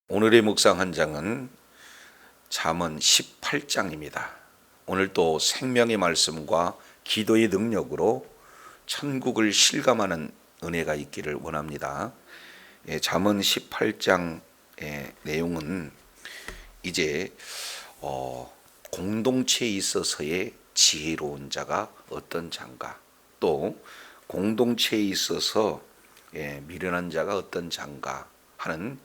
오늘의 묵상 한 장은 잠언 18장입니다. 오늘 또 생명의 말씀과 기도의 능력으로 천국을 실감하는 은혜가 있기를 원합니다. 잠언 18장의 내용은 이제 공동체에 있어서의 지혜로운 자가 어떤 자인가, 또 공동체에 있어서 미련한 자가 어떤 자인가 하는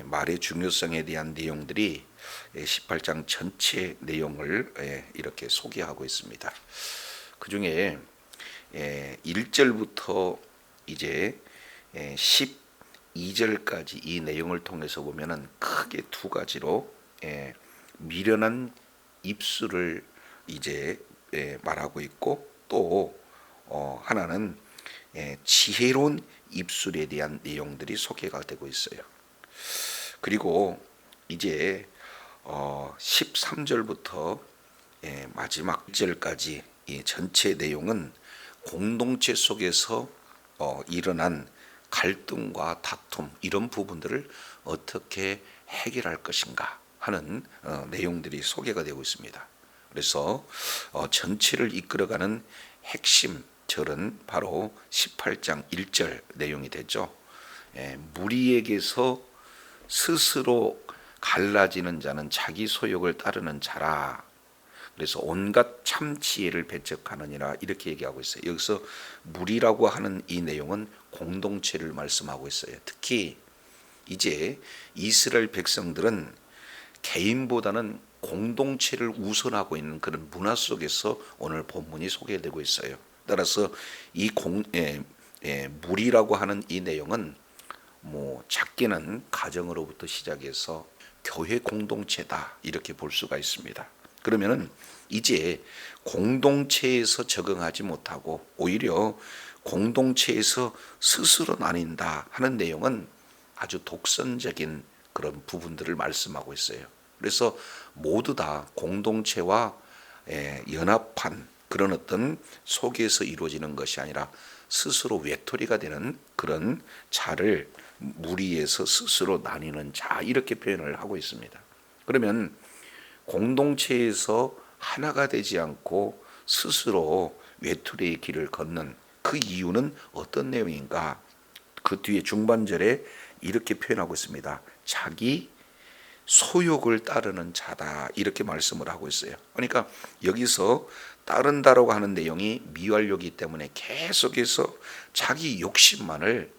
말의 중요성에 대한 내용들이 18장 전체 내용을 이렇게 소개하고 있습니다. 그 중에 1절부터 이제 12절까지 이 내용을 통해서 보면은 크게 두 가지로 미련한 입술을 이제 말하고 있고, 또 하나는 지혜로운 입술에 대한 내용들이 소개가 되고 있어요. 그리고 이제 13절부터 마지막 절까지 이 전체 내용은 공동체 속에서 일어난 갈등과 다툼, 이런 부분들을 어떻게 해결할 것인가 하는 내용들이 소개가 되고 있습니다. 그래서 전체를 이끌어가는 핵심 절은 바로 18장 1절 내용이 되죠. 무리에게서 스스로 갈라지는 자는 자기 소욕을 따르는 자라. 그래서 온갖 참 지혜를 배척하느니라, 이렇게 얘기하고 있어요. 여기서 무리라고 하는 이 내용은 공동체를 말씀하고 있어요. 특히 이제 이스라엘 백성들은 개인보다는 공동체를 우선하고 있는 그런 문화 속에서 오늘 본문이 소개되고 있어요. 따라서 이 무리라고 하는 이 내용은 작게는 가정으로부터 시작해서 교회 공동체다, 이렇게 볼 수가 있습니다. 그러면은 이제 공동체에서 적응하지 못하고 오히려 공동체에서 스스로 나뉜다 하는 내용은 아주 독선적인 그런 부분들을 말씀하고 있어요. 그래서 모두 다 공동체와 연합한 그런 어떤 속에서 이루어지는 것이 아니라 스스로 외톨이가 되는 그런 자를 무리에서 스스로 나뉘는 자, 이렇게 표현을 하고 있습니다. 그러면 공동체에서 하나가 되지 않고 스스로 외톨이의 길을 걷는 그 이유는 어떤 내용인가? 그 뒤에 중반절에 이렇게 표현하고 있습니다. 자기 소욕을 따르는 자다, 이렇게 말씀을 하고 있어요. 그러니까 여기서 따른다라고 하는 내용이 미완료이기 때문에 계속해서 자기 욕심만을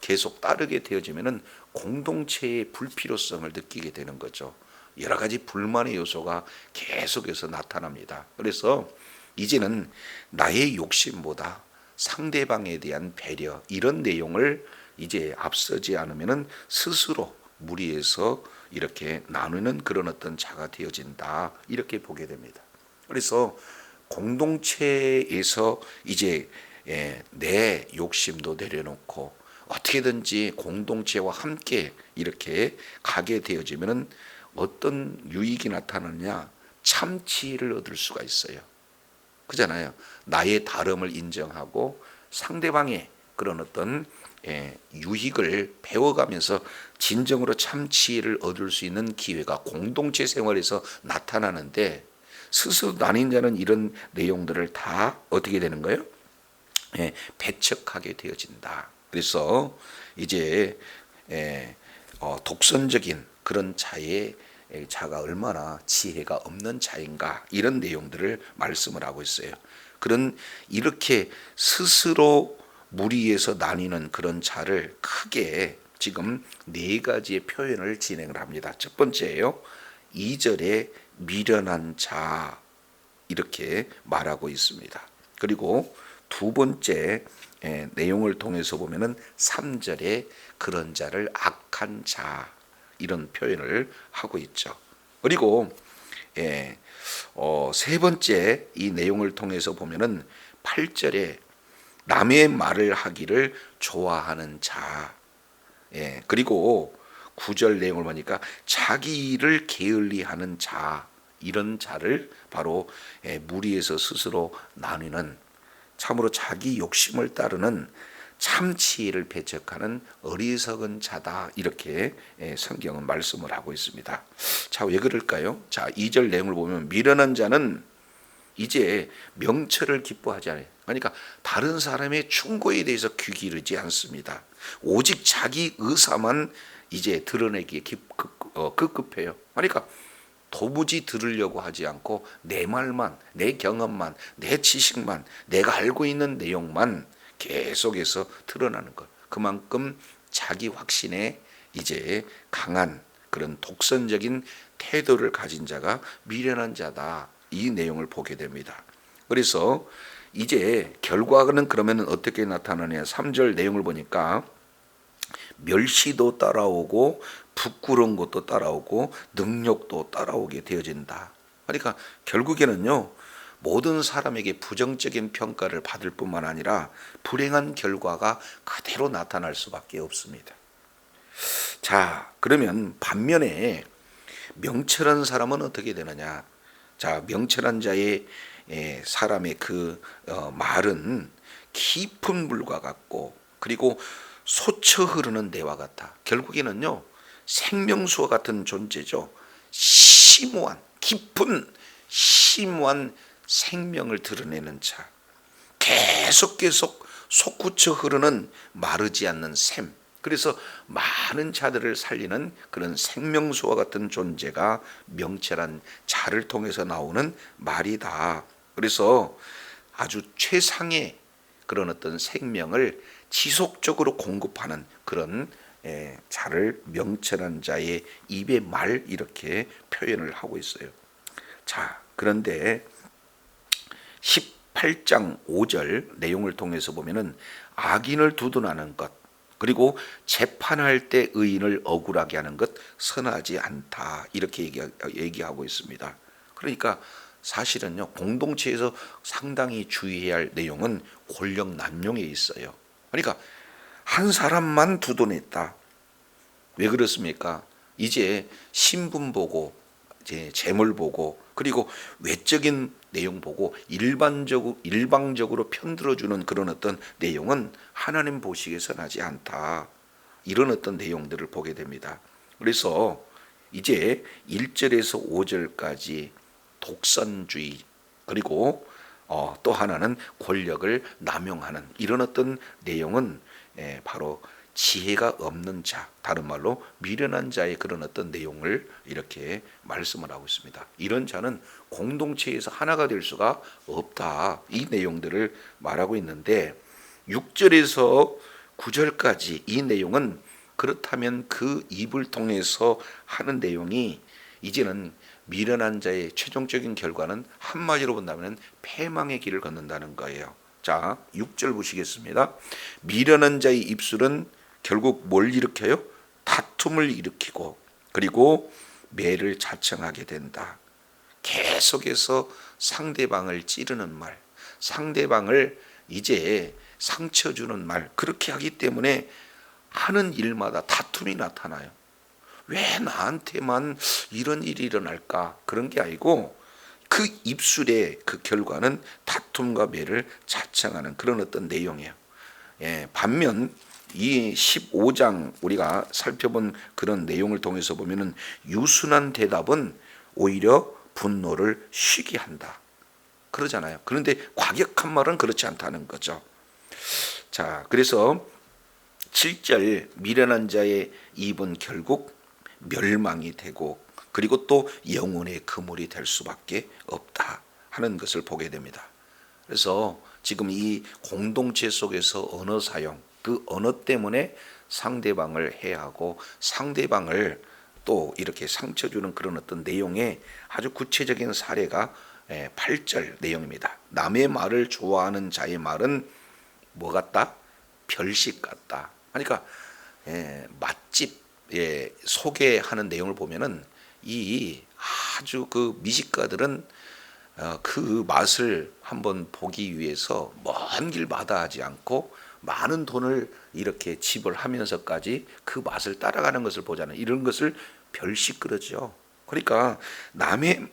계속 따르게 되어지면은 공동체의 불필요성을 느끼게 되는 거죠. 여러 가지 불만의 요소가 계속해서 나타납니다. 그래서 이제는 나의 욕심보다 상대방에 대한 배려, 이런 내용을 이제 앞서지 않으면은 스스로 무리해서 이렇게 나누는 그런 어떤 자가 되어진다, 이렇게 보게 됩니다. 그래서 공동체에서 이제 내 욕심도 내려놓고 어떻게든지 공동체와 함께 이렇게 가게 되어지면은 어떤 유익이 나타나느냐? 참지를 얻을 수가 있어요. 그잖아요. 나의 다름을 인정하고 상대방의 그런 어떤 유익을 배워가면서 진정으로 참지혜를 얻을 수 있는 기회가 공동체 생활에서 나타나는데, 스스로 나뉜 자는 이런 내용들을 다 어떻게 되는 거예요? 배척하게 되어진다. 그래서 이제 독선적인 그런 자가 얼마나 지혜가 없는 자인가, 이런 내용들을 말씀을 하고 있어요. 그런 이렇게 스스로 무리에서 나뉘는 그런 자를 크게 지금 네 가지의 표현을 진행을 합니다. 첫 번째예요. 2절에 미련한 자, 이렇게 말하고 있습니다. 그리고 두 번째 내용을 통해서 보면은 3절에 그런 자를 악한 자, 이런 표현을 하고 있죠. 그리고 세 번째 이 내용을 통해서 보면은 8절에 남의 말을 하기를 좋아하는 자, 그리고 9절 내용을 보니까 자기 일을 게을리하는 자, 이런 자를 바로 무리에서 스스로 나뉘는, 참으로 자기 욕심을 따르는 참치를 배척하는 어리석은 자다, 이렇게 성경은 말씀을 하고 있습니다. 자, 왜 그럴까요? 자, 2절 내용을 보면 미련한 자는 이제 명철을 기뻐하지 않아요. 그러니까 다른 사람의 충고에 대해서 귀 기르지 않습니다. 오직 자기 의사만 이제 드러내기에 급급해요. 그러니까 도무지 들으려고 하지 않고 내 말만, 내 경험만, 내 지식만, 내가 알고 있는 내용만 계속해서 드러나는 것. 그만큼 자기 확신에 이제 강한 그런 독선적인 태도를 가진 자가 미련한 자다, 이 내용을 보게 됩니다. 그래서 이제 결과는 그러면 어떻게 나타나냐? 3절 내용을 보니까 멸시도 따라오고 부끄러운 것도 따라오고 능력도 따라오게 되어진다. 그러니까 결국에는요, 모든 사람에게 부정적인 평가를 받을 뿐만 아니라 불행한 결과가 그대로 나타날 수밖에 없습니다. 자, 그러면 반면에 명철한 사람은 어떻게 되느냐? 자, 명철한 자의 사람의 그 말은 깊은 물과 같고, 그리고 솟쳐 흐르는 대와 같아. 결국에는요, 생명수와 같은 존재죠. 심오한, 깊은 심오한 생명을 드러내는 자, 계속 솟구쳐 흐르는 마르지 않는 샘. 그래서 많은 자들을 살리는 그런 생명수와 같은 존재가 명철한 자를 통해서 나오는 말이다. 그래서 아주 최상의 그런 어떤 생명을 지속적으로 공급하는 그런 자를 명철한 자의 입의 말, 이렇게 표현을 하고 있어요. 자, 그런데 18장 5절 내용을 통해서 보면은 악인을 두둔하는 것, 그리고 재판할 때 의인을 억울하게 하는 것 선하지 않다, 이렇게 얘기하고 있습니다. 그러니까 사실은요, 공동체에서 상당히 주의해야 할 내용은 권력 남용에 있어요. 그러니까 한 사람만 두둔했다. 왜 그렇습니까? 이제 신분 보고, 이제 재물 보고, 그리고 외적인 내용 보고 일방적으로 편들어주는 그런 어떤 내용은 하나님 보시기에 선하지 않다, 이런 어떤 내용들을 보게 됩니다. 그래서 이제 1절에서 5절까지 독선주의, 그리고 또 하나는 권력을 남용하는 이런 어떤 내용은 바로 지혜가 없는 자, 다른 말로 미련한 자의 그런 어떤 내용을 이렇게 말씀을 하고 있습니다. 이런 자는 공동체에서 하나가 될 수가 없다, 이 내용들을 말하고 있는데, 6절에서 9절까지 이 내용은 그렇다면 그 입을 통해서 하는 내용이 이제는 미련한 자의 최종적인 결과는 한마디로 본다면 패망의 길을 걷는다는 거예요. 자, 6절 보시겠습니다. 미련한 자의 입술은 결국 뭘 일으켜요? 다툼을 일으키고, 그리고 매를 자청하게 된다. 계속해서 상대방을 찌르는 말, 상대방을 이제 상처 주는 말, 그렇게 하기 때문에 하는 일마다 다툼이 나타나요. 왜 나한테만 이런 일이 일어날까? 그런 게 아니고 그 입술의 그 결과는 다툼과 매를 자청하는 그런 어떤 내용이에요. 반면 이 15장 우리가 살펴본 그런 내용을 통해서 보면은 유순한 대답은 오히려 분노를 쉬게 한다, 그러잖아요. 그런데 과격한 말은 그렇지 않다는 거죠. 자, 그래서 7절 미련한 자의 입은 결국 멸망이 되고, 그리고 또 영혼의 그물이 될 수밖에 없다 하는 것을 보게 됩니다. 그래서 지금 이 공동체 속에서 언어 사용, 그 언어 때문에 상대방을 해하고 상대방을 또 이렇게 상처 주는 그런 어떤 내용의 아주 구체적인 사례가 8절 내용입니다. 남의 말을 좋아하는 자의 말은 뭐 같다? 별식 같다. 그러니까 맛집 소개하는 내용을 보면은 이 아주 그 미식가들은 그 맛을 한번 보기 위해서 먼 길 마다하지 않고 많은 돈을 이렇게 지불하면서까지 그 맛을 따라가는 것을 보잖아요. 이런 것을 별식 그러죠. 그러니까 남의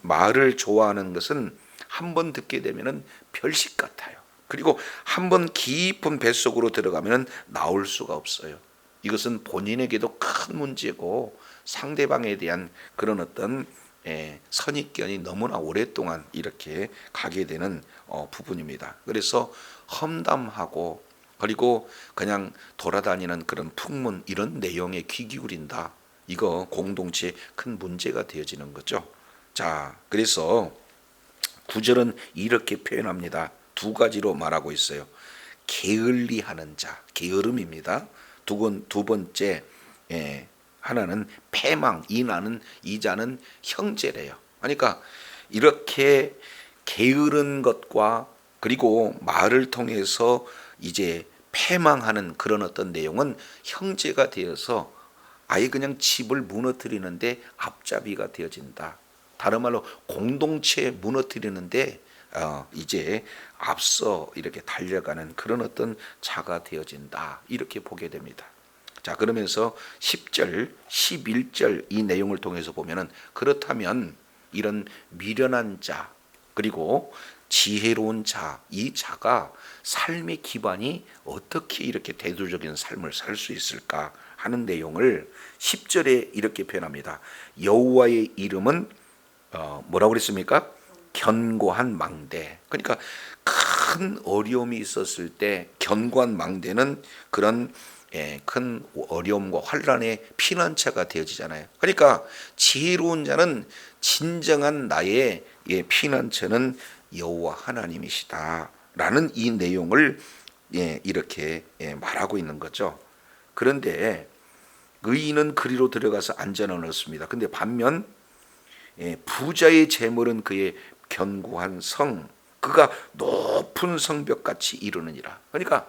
말을 좋아하는 것은 한번 듣게 되면은 별식 같아요. 그리고 한번 깊은 뱃속으로 들어가면 나올 수가 없어요. 이것은 본인에게도 큰 문제고 상대방에 대한 그런 어떤 선입견이 너무나 오랫동안 이렇게 가게 되는 부분입니다. 그래서 험담하고 그리고 그냥 돌아다니는 그런 풍문 이런 내용에 귀 기울인다. 이거 공동체에 큰 문제가 되어지는 거죠. 자, 그래서 구절은 이렇게 표현합니다. 두 가지로 말하고 있어요. 게을리하는 자, 게으름입니다. 두 번째, 하나는 패망, 이 자는 형제래요. 그러니까 이렇게 게으른 것과 그리고 말을 통해서 이제 패망하는 그런 어떤 내용은 형제가 되어서 아예 그냥 집을 무너뜨리는데 앞잡이가 되어진다. 다른 말로 공동체 무너뜨리는데 이제 앞서 이렇게 달려가는 그런 어떤 자가 되어진다. 이렇게 보게 됩니다. 자, 그러면서 10절, 11절 이 내용을 통해서 보면은 그렇다면 이런 미련한 자 그리고 지혜로운 자, 이 자가 삶의 기반이 어떻게 이렇게 대조적인 삶을 살 수 있을까 하는 내용을 10절에 이렇게 표현합니다. 여호와의 이름은 뭐라고 그랬습니까? 견고한 망대. 그러니까 큰 어려움이 있었을 때 견고한 망대는 그런 큰 어려움과 환란의 피난처가 되어지잖아요. 그러니까 지혜로운 자는 진정한 나의 피난처는 여호와 하나님이시다라는 이 내용을 이렇게 말하고 있는 거죠. 그런데 의인은 그리로 들어가서 안전을 얻습니다. 근데 반면 부자의 재물은 그의 견고한 성, 그가 높은 성벽같이 이루느니라. 그러니까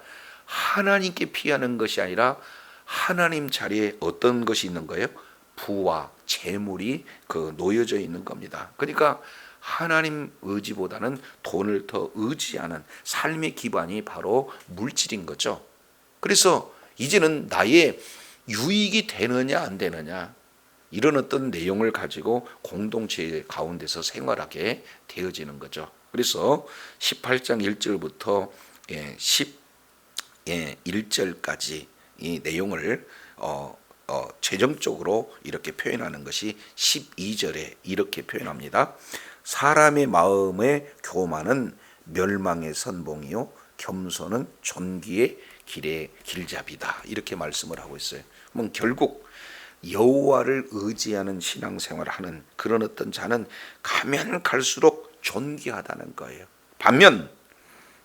하나님께 피하는 것이 아니라 하나님 자리에 어떤 것이 있는 거예요? 부와 재물이 그 놓여져 있는 겁니다. 그러니까 하나님 의지보다는 돈을 더 의지하는 삶의 기반이 바로 물질인 거죠. 그래서 이제는 나의 유익이 되느냐 안 되느냐 이런 어떤 내용을 가지고 공동체 가운데서 생활하게 되어지는 거죠. 그래서 18장 1절부터 11절까지 이 내용을 최종적으로 이렇게 표현하는 것이 12절에 이렇게 표현합니다. 사람의 마음의 교만은 멸망의 선봉이요 겸손은 존귀의 길잡이다. 이렇게 말씀을 하고 있어요. 그럼 결국 여호와를 의지하는 신앙생활을 하는 그런 어떤 자는 가면 갈수록 존귀하다는 거예요. 반면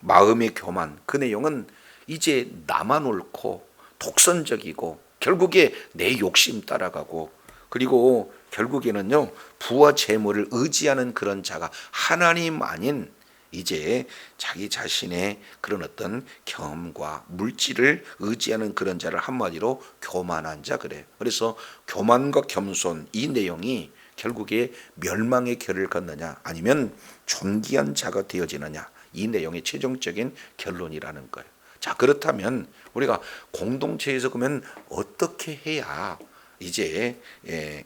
마음의 교만, 그 내용은 이제 나만 옳고 독선적이고 결국에 내 욕심 따라가고 그리고 결국에는요 부와 재물을 의지하는 그런 자가 하나님 아닌 이제 자기 자신의 그런 어떤 경험과 물질을 의지하는 그런 자를 한마디로 교만한 자 그래요. 그래서 교만과 겸손 이 내용이 결국에 멸망의 길을 걷느냐 아니면 존귀한 자가 되어지느냐 이 내용의 최종적인 결론이라는 거예요. 자, 그렇다면 우리가 공동체에서 그러면 어떻게 해야 이제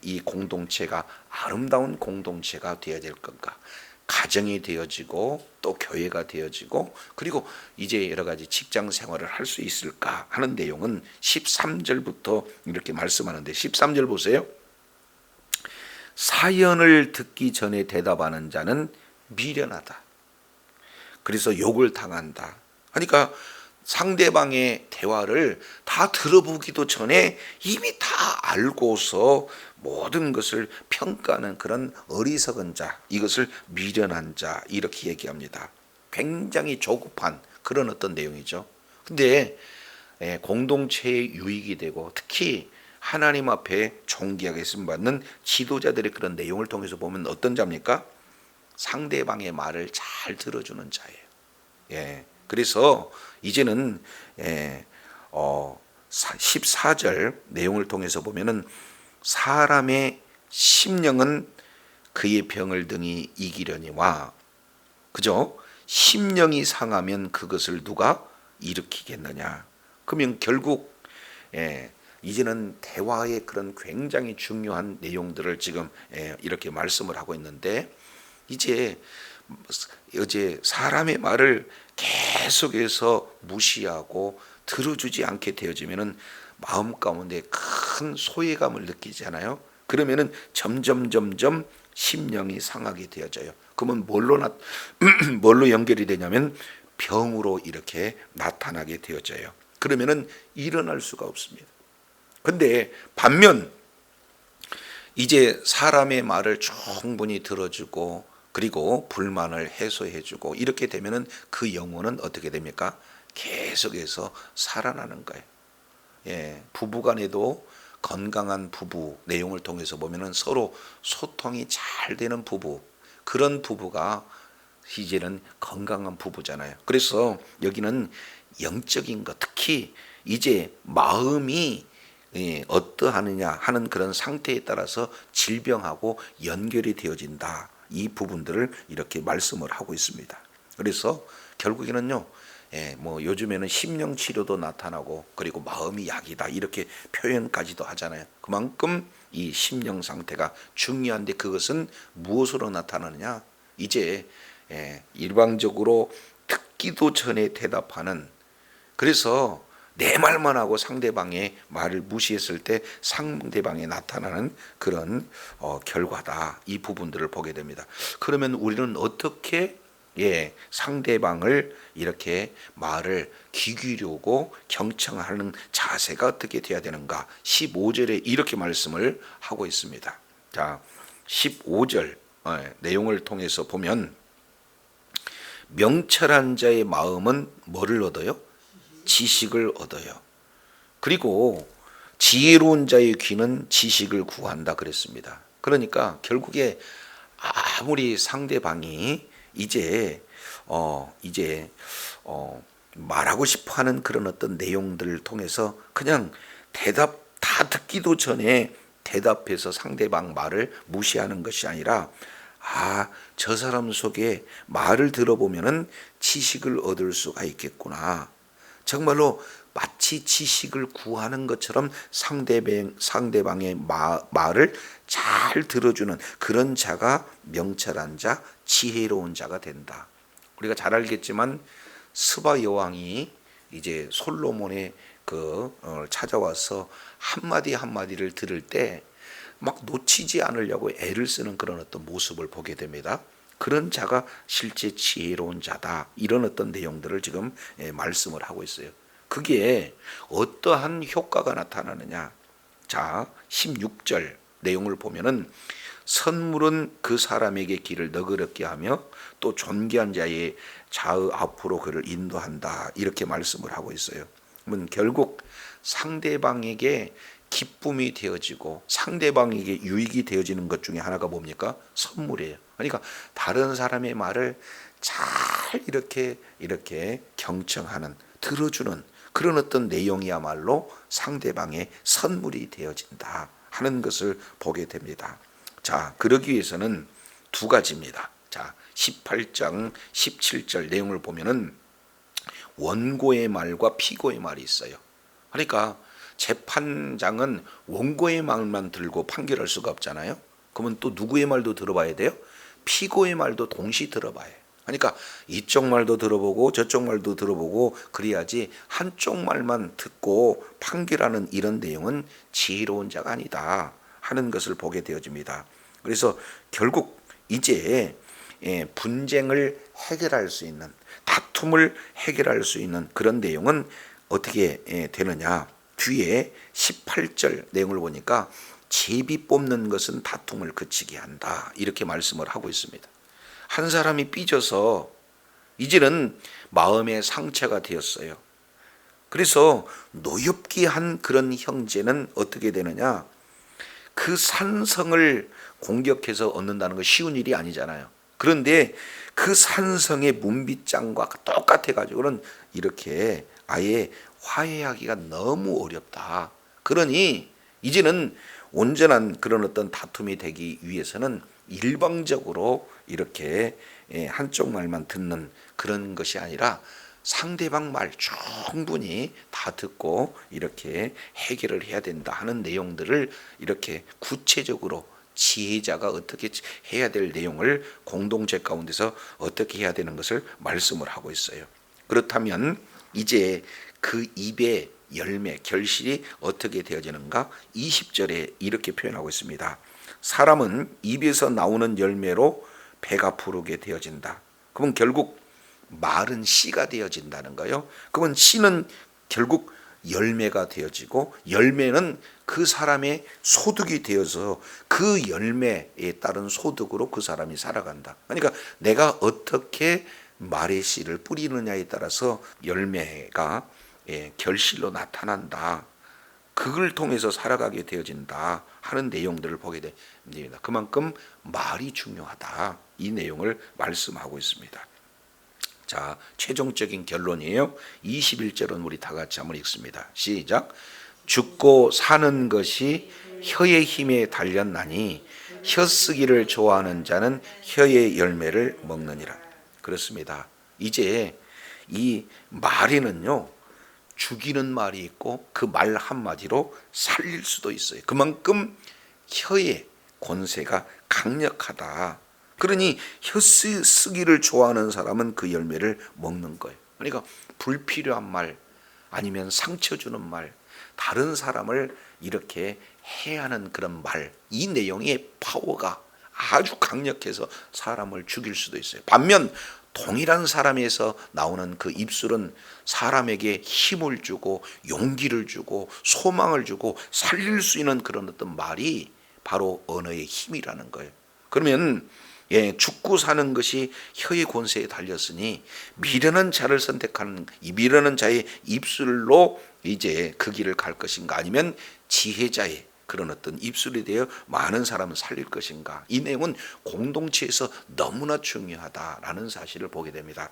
이 공동체가 아름다운 공동체가 되어야 될 건가? 가정이 되어지고 또 교회가 되어지고 그리고 이제 여러 가지 직장 생활을 할 수 있을까 하는 내용은 13절부터 이렇게 말씀하는데 13절 보세요. 사연을 듣기 전에 대답하는 자는 미련하다. 그래서 욕을 당한다. 그러니까 상대방의 대화를 다 들어보기도 전에 이미 다 알고서 모든 것을 평가하는 그런 어리석은 자, 이것을 미련한 자 이렇게 얘기합니다. 굉장히 조급한 그런 어떤 내용이죠. 근데 공동체의 유익이 되고 특히 하나님 앞에 존귀하게 쓰임받는 지도자들의 그런 내용을 통해서 보면 어떤 자입니까? 상대방의 말을 잘 들어주는 자예요. 그래서 이제는 14절 내용을 통해서 보면은 사람의 심령은 그의 병을 등이 이기려니와 그죠? 심령이 상하면 그것을 누가 일으키겠느냐? 그러면 결국 이제는 대화의 그런 굉장히 중요한 내용들을 지금 이렇게 말씀을 하고 있는데 이제 어제 사람의 말을 계속해서 무시하고 들어주지 않게 되어지면은 마음 가운데 큰 소외감을 느끼잖아요. 그러면은 점점 심령이 상하게 되어져요. 그러면 뭘로 연결이 되냐면 병으로 이렇게 나타나게 되어져요. 그러면은 일어날 수가 없습니다. 근데 반면 이제 사람의 말을 충분히 들어주고 그리고 불만을 해소해주고 이렇게 되면은 그 영혼은 어떻게 됩니까? 계속해서 살아나는 거예요. 예, 부부간에도 건강한 부부 내용을 통해서 보면은 서로 소통이 잘 되는 부부, 그런 부부가 이제는 건강한 부부잖아요. 그래서 여기는 영적인 것, 특히 이제 마음이 어떠하느냐 하는 그런 상태에 따라서 질병하고 연결이 되어진다. 이 부분들을 이렇게 말씀을 하고 있습니다. 그래서 결국에는요, 뭐 요즘에는 심령 치료도 나타나고 그리고 마음이 약이다 이렇게 표현까지도 하잖아요. 그만큼 이 심령 상태가 중요한데 그것은 무엇으로 나타나느냐? 이제 일방적으로 듣기도 전에 대답하는, 그래서 내 말만 하고 상대방의 말을 무시했을 때 상대방에 나타나는 그런 결과다. 이 부분들을 보게 됩니다. 그러면 우리는 어떻게 상대방을 이렇게 말을 귀 기울이고 경청하는 자세가 어떻게 돼야 되는가? 15절에 이렇게 말씀을 하고 있습니다. 자, 15절 내용을 통해서 보면 명철한 자의 마음은 뭐를 얻어요? 지식을 얻어요. 그리고 지혜로운 자의 귀는 지식을 구한다 그랬습니다. 그러니까 결국에 아무리 상대방이 이제 말하고 싶어하는 그런 어떤 내용들을 통해서 그냥 대답 다 듣기도 전에 대답해서 상대방 말을 무시하는 것이 아니라 저 사람 속에 말을 들어보면은 지식을 얻을 수가 있겠구나. 정말로 마치 지식을 구하는 것처럼 상대방의 말을 잘 들어주는 그런 자가 명철한 자, 지혜로운 자가 된다. 우리가 잘 알겠지만 스바 여왕이 이제 솔로몬의 찾아와서 한마디 한마디를 들을 때 막 놓치지 않으려고 애를 쓰는 그런 어떤 모습을 보게 됩니다. 그런 자가 실제 지혜로운 자다. 이런 어떤 내용들을 지금 말씀을 하고 있어요. 그게 어떠한 효과가 나타나느냐? 자, 16절 내용을 보면은 선물은 그 사람에게 길을 너그럽게 하며 또 존귀한 자의 좌우 앞으로 그를 인도한다. 이렇게 말씀을 하고 있어요. 그러면 결국 상대방에게 기쁨이 되어지고 상대방에게 유익이 되어지는 것 중에 하나가 뭡니까? 선물이에요. 그러니까 다른 사람의 말을 잘 이렇게 경청하는, 들어주는 그런 어떤 내용이야말로 상대방의 선물이 되어진다 하는 것을 보게 됩니다. 자, 그러기 위해서는 두 가지입니다. 자, 18장 17절 내용을 보면은 원고의 말과 피고의 말이 있어요. 그러니까 재판장은 원고의 말만 들고 판결할 수가 없잖아요. 그러면 또 누구의 말도 들어봐야 돼요? 피고의 말도 동시에 들어봐야 해요. 그러니까 이쪽 말도 들어보고 저쪽 말도 들어보고 그래야지 한쪽 말만 듣고 판결하는 이런 내용은 지혜로운 자가 아니다 하는 것을 보게 되어집니다. 그래서 결국 이제 분쟁을 해결할 수 있는, 다툼을 해결할 수 있는 그런 내용은 어떻게 되느냐? 뒤에 18절 내용을 보니까 제비 뽑는 것은 다툼을 그치게 한다. 이렇게 말씀을 하고 있습니다. 한 사람이 삐져서 이제는 마음의 상처가 되었어요. 그래서 노엽게 한 그런 형제는 어떻게 되느냐? 그 산성을 공격해서 얻는다는 건 쉬운 일이 아니잖아요. 그런데 그 산성의 문빗장과 똑같아 가지고는 이렇게 아예 화해하기가 너무 어렵다. 그러니 이제는 온전한 그런 어떤 다툼이 되기 위해서는 일방적으로 이렇게 한쪽 말만 듣는 그런 것이 아니라 상대방 말 충분히 다 듣고 이렇게 해결을 해야 된다 하는 내용들을 이렇게 구체적으로 지혜자가 어떻게 해야 될 내용을 공동체 가운데서 어떻게 해야 되는 것을 말씀을 하고 있어요. 그렇다면 이제 그 입의 열매, 결실이 어떻게 되어지는가? 20절에 이렇게 표현하고 있습니다. 사람은 입에서 나오는 열매로 배가 부르게 되어진다. 그러면 결국 말은 씨가 되어진다는 거예요. 그러면 씨는 결국 열매가 되어지고, 열매는 그 사람의 소득이 되어서 그 열매에 따른 소득으로 그 사람이 살아간다. 그러니까 내가 어떻게 말의 씨를 뿌리느냐에 따라서 열매가 결실로 나타난다. 그걸 통해서 살아가게 되어진다 하는 내용들을 보게 됩니다. 그만큼 말이 중요하다. 이 내용을 말씀하고 있습니다. 자, 최종적인 결론이에요. 21절은 우리 다 같이 한번 읽습니다. 시작. 죽고 사는 것이 혀의 힘에 달렸나니 혀쓰기를 좋아하는 자는 혀의 열매를 먹느니라. 그렇습니다. 이제 이 말에는요, 죽이는 말이 있고 그 말 한마디로 살릴 수도 있어요. 그만큼 혀의 권세가 강력하다. 그러니 혀 쓰기를 좋아하는 사람은 그 열매를 먹는 거예요. 그러니까 불필요한 말, 아니면 상처 주는 말, 다른 사람을 이렇게 해하는 그런 말, 이 내용의 파워가 아주 강력해서 사람을 죽일 수도 있어요. 반면 동일한 사람에서 나오는 그 입술은 사람에게 힘을 주고 용기를 주고 소망을 주고 살릴 수 있는 그런 어떤 말이 바로 언어의 힘이라는 거예요. 그러면 죽고 사는 것이 혀의 권세에 달렸으니 미련한 자를 선택하는 이 미련한 자의 입술로 이제 그 길을 갈 것인가, 아니면 지혜자의 그런 어떤 입술이 되어 많은 사람을 살릴 것인가. 이 내용은 공동체에서 너무나 중요하다라는 사실을 보게 됩니다.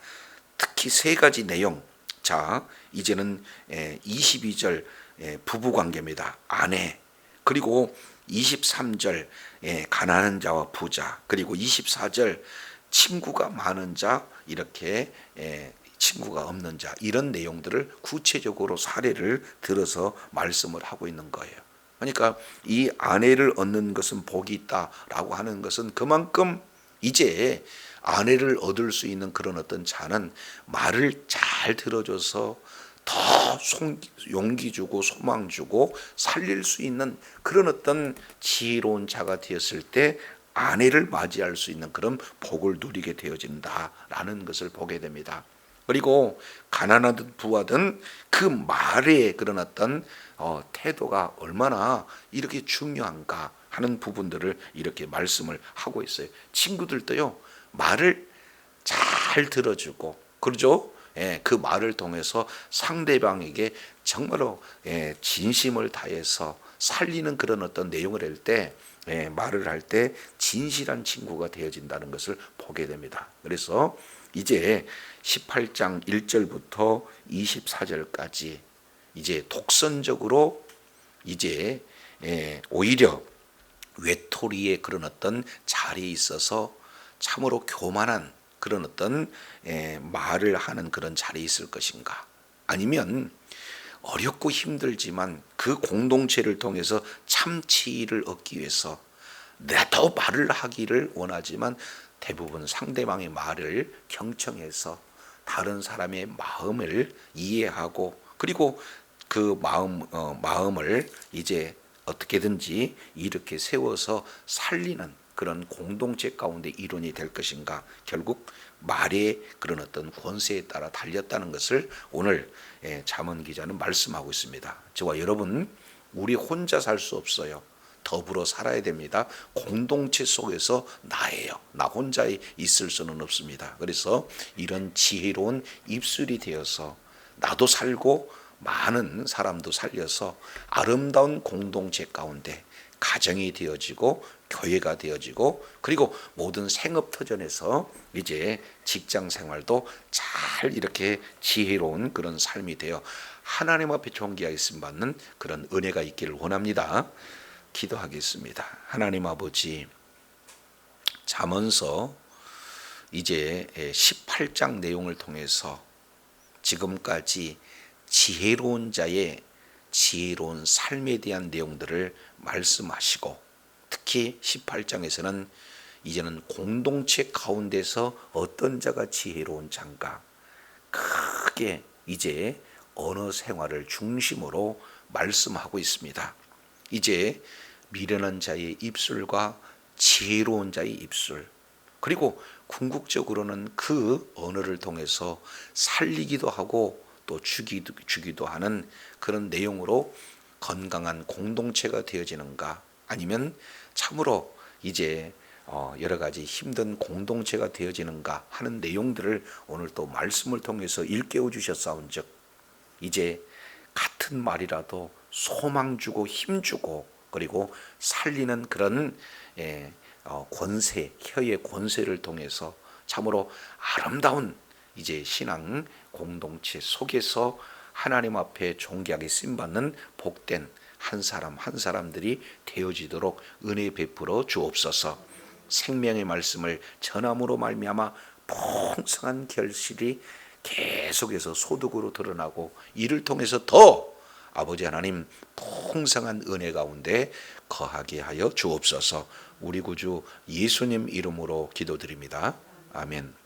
특히 세 가지 내용. 자, 이제는 22절 부부관계입니다. 아내, 그리고 23절 가난한 자와 부자, 그리고 24절 친구가 많은 자, 이렇게 친구가 없는 자, 이런 내용들을 구체적으로 사례를 들어서 말씀을 하고 있는 거예요. 그러니까 이 아내를 얻는 것은 복이 있다라고 하는 것은 그만큼 이제 아내를 얻을 수 있는 그런 어떤 자는 말을 잘 들어줘서 더 용기 주고 소망 주고 살릴 수 있는 그런 어떤 지혜로운 자가 되었을 때 아내를 맞이할 수 있는 그런 복을 누리게 되어진다라는 것을 보게 됩니다. 그리고 가난하든 부하든 그 말의 그런 어떤 태도가 얼마나 이렇게 중요한가 하는 부분들을 이렇게 말씀을 하고 있어요. 친구들도요, 말을 잘 들어주고, 그러죠? 그 말을 통해서 상대방에게 정말로 진심을 다해서 살리는 그런 어떤 내용을 할 때, 말을 할 때 진실한 친구가 되어진다는 것을 보게 됩니다. 그래서 이제 18장 1절부터 24절까지 이제 독선적으로 이제 오히려 외톨이의 그런 어떤 자리에 있어서 참으로 교만한 그런 어떤 말을 하는 그런 자리에 있을 것인가, 아니면 어렵고 힘들지만 그 공동체를 통해서 참치를 얻기 위해서 내가 더 말을 하기를 원하지만 대부분 상대방의 말을 경청해서 다른 사람의 마음을 이해하고, 그리고 그 마음을 이제 어떻게든지 이렇게 세워서 살리는 그런 공동체 가운데 일원이 될 것인가, 결국 말의 그런 어떤 권세에 따라 달렸다는 것을 오늘 잠언 기자는 말씀하고 있습니다. 저와 여러분, 우리 혼자 살 수 없어요. 더불어 살아야 됩니다. 공동체 속에서 나예요. 나 혼자 있을 수는 없습니다. 그래서 이런 지혜로운 입술이 되어서 나도 살고 많은 사람도 살려서 아름다운 공동체 가운데 가정이 되어지고 교회가 되어지고, 그리고 모든 생업터전에서 이제 직장 생활도 잘 이렇게 지혜로운 그런 삶이 되어 하나님 앞에 존귀하심 받는 그런 은혜가 있기를 원합니다. 기도하겠습니다. 하나님 아버지, 잠언서 이제 18장 내용을 통해서 지금까지 지혜로운 자의 지혜로운 삶에 대한 내용들을 말씀하시고, 특히 18장에서는 이제는 공동체 가운데서 어떤 자가 지혜로운 자인가, 크게 이제 언어 생활을 중심으로 말씀하고 있습니다. 이제 미련한 자의 입술과 지혜로운 자의 입술, 그리고 궁극적으로는 그 언어를 통해서 살리기도 하고 또 주기도 하는 그런 내용으로 건강한 공동체가 되어지는가, 아니면 참으로 이제 여러 가지 힘든 공동체가 되어지는가 하는 내용들을 오늘 또 말씀을 통해서 일깨워 주셨사온즉, 이제 같은 말이라도 소망 주고 힘 주고 그리고 살리는 그런 권세, 혀의 권세를 통해서 참으로 아름다운 이제 신앙 공동체 속에서 하나님 앞에 존귀하게 쓰임받는 복된 한 사람 한 사람들이 되어지도록 은혜 베풀어 주옵소서. 생명의 말씀을 전함으로 말미암아 풍성한 결실이 계속해서 소득으로 드러나고, 이를 통해서 더 아버지 하나님 풍성한 은혜 가운데 거하게 하여 주옵소서. 우리 구주 예수님 이름으로 기도드립니다. 아멘.